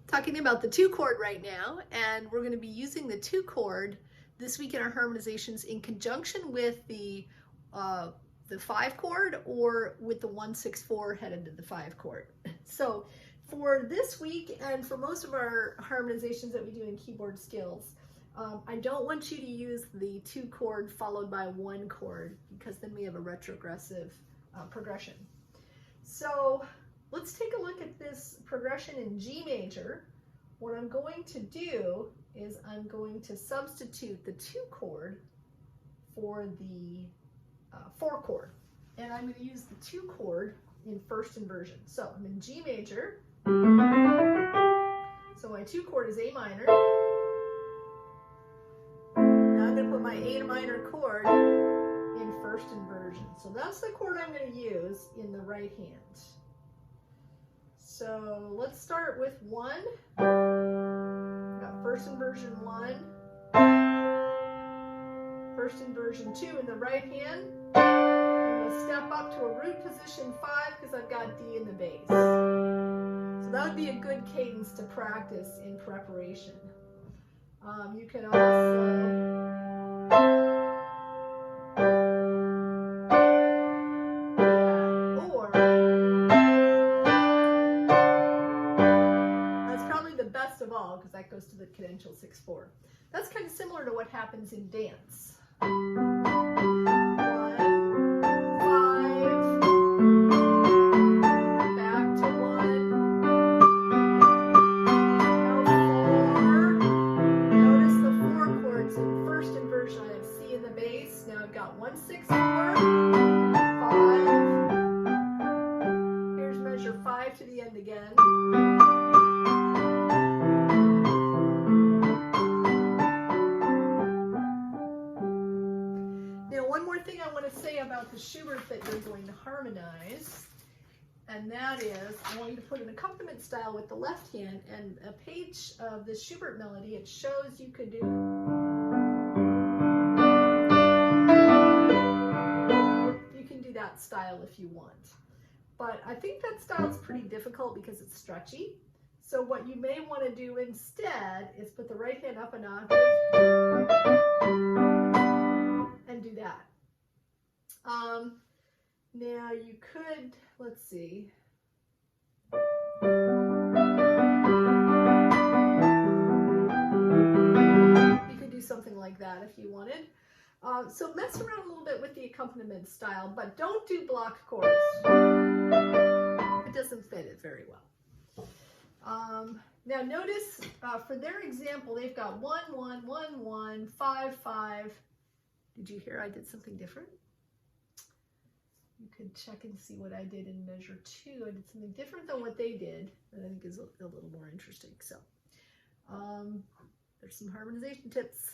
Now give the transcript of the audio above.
talking about the 2 chord right now, and we're going to be using the 2 chord this week in our harmonizations in conjunction with the 5 chord or with the 1-6-4 headed to the 5 chord. So for this week and for most of our harmonizations that we do in keyboard skills, I don't want you to use the 2 chord followed by 1 chord, because then we have a retrogressive progression. So let's take a look at this progression in G major. What I'm going to do is I'm going to substitute the 2 chord for the 4 chord. And I'm going to use the 2 chord in first inversion. So I'm in G major. So my 2 chord is A minor. Now I'm going to put my A minor chord in first inversion. So that's the chord I'm going to use in the right hand. So let's start with 1. Got first inversion 1, first inversion 2 in the right hand. I'm going to step up to a root position 5 because I've got D in the bass. So that would be a good cadence to practice in preparation. You can also best of all, because that goes to the cadential 6-4. That's kind of similar to what happens in dance. 1, 5, back to 1, now 4. Notice the 4 chords in first inversion. I have C in the bass. Now I've got 1-6-4, 5. Here's measure 5 to the end again. About the Schubert that you're going to harmonize, and that is I want you to put an accompaniment style with the left hand, and a page of the Schubert melody, it shows you could do that style if you want, but I think that style is pretty difficult because it's stretchy. So what you may want to do instead is put the right hand up an octave and do that. Now you could, let's see. You could do something like that if you wanted. So mess around a little bit with the accompaniment style, but don't do block chords. It doesn't fit it very well. Now notice for their example, they've got 1, 1, 1, 1, 5, 5. Did you hear I did something different? You could check and see what I did in measure 2. I did something different than what they did that I think is a little more interesting. So there's some harmonization tips.